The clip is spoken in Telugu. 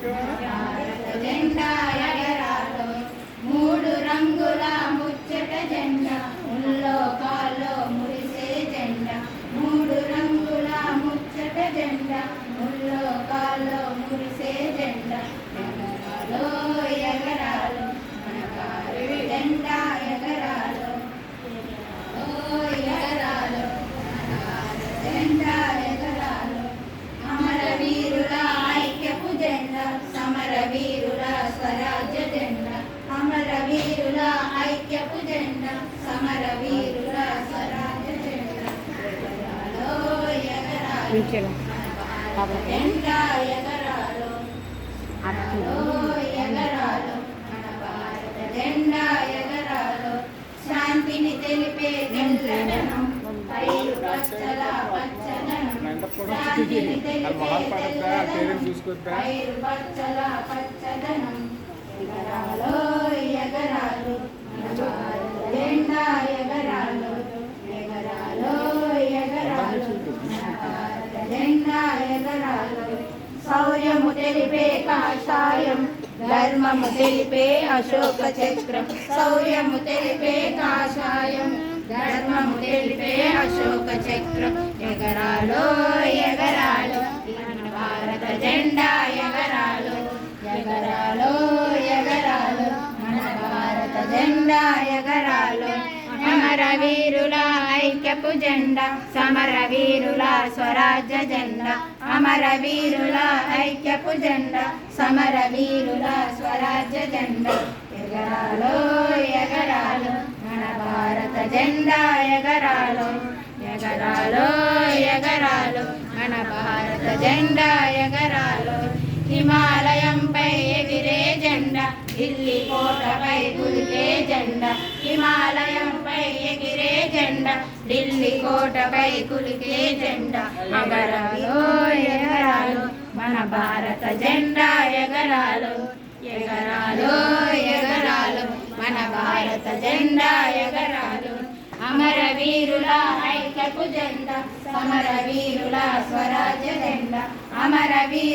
భారత జెండా ఎగరాలో మూడు రంగుల ముచ్చట జెండా ముల్లోకాల్లో మురిసే జెండా మూడు రంగుల ముచ్చట జెండా ముల్లోకాల్లో మురిసే జెండా ఎగరాలో ఎగరాలో మన భారత జెండా ఎగరాలో ఎగరాలో మన భారత జెండా ఎగరాలో అమరవీరుల ఐక్యపు జెండా సమరవీరుల స్వరాజ్య జెండా అమరవీరుల ఐక్యపు జెండా సమరవీరుల స్వరాజ్య జెండా ఎగరాలో ఎగరాలో జెండా ఎగరాలో ఎగరాలో మన భారత జెండా ఎగరాలో శాంతిని తెలిపే తెల్లదనం పైరు పచ్చల పచ్చదనం శాంతిని తెలిపే తెల్లదనం పైరు పచ్చల పచ్చదనం ఎగరాలో ఎగరాలో మన భారత జెండా ఎగరాలో ఎగరాలో ఎగరాలో మన భారత జెండా ఎగరాలో శౌర్యము తెలిపే కాషాయం ధర్మము తెలిపే అశోక చక్రం శౌర్యము తెలిపే కాషాయం ధర్మము తెలిపే అశోక చక్రం ఎగరాలో ఎగరాలో మన భారత జెండా ఎగరాలో ఎగరాలో ఎగరాలో మన భారత జెండా ఎగరాలో అమరవీరుల ఐక్యపు జెండా సమరవీరుల స్వరాజ్య జెండా అమరవీరుల ఐక్యపు జెండా సమరవీరుల స్వరాజ్య జెండా ఎగరాలో ఎగరాలో మన భారత జెండా ఎగరాలో ఎగరాలో ఎగరాలో మన భారత జెండా ఎగరాలో హిమాలయంపై ఎగిరే జెండా ఢిల్లీ కోటపై కులికే జెండా హిమాలయంపై ఎగిరే జెండా ఢిల్లీ కోటపై కులికే జెండా ఎగరాలో ఎగరాలో మన భారత జెండా ఎగరాలో ఎగరాలో ఎగరాలో మన భారత జెండా ఎగరాలో అమరవీరుల ఐక్యపు జెండా సమరవీరుల స్వరాజ్య జెండా అమరవీరు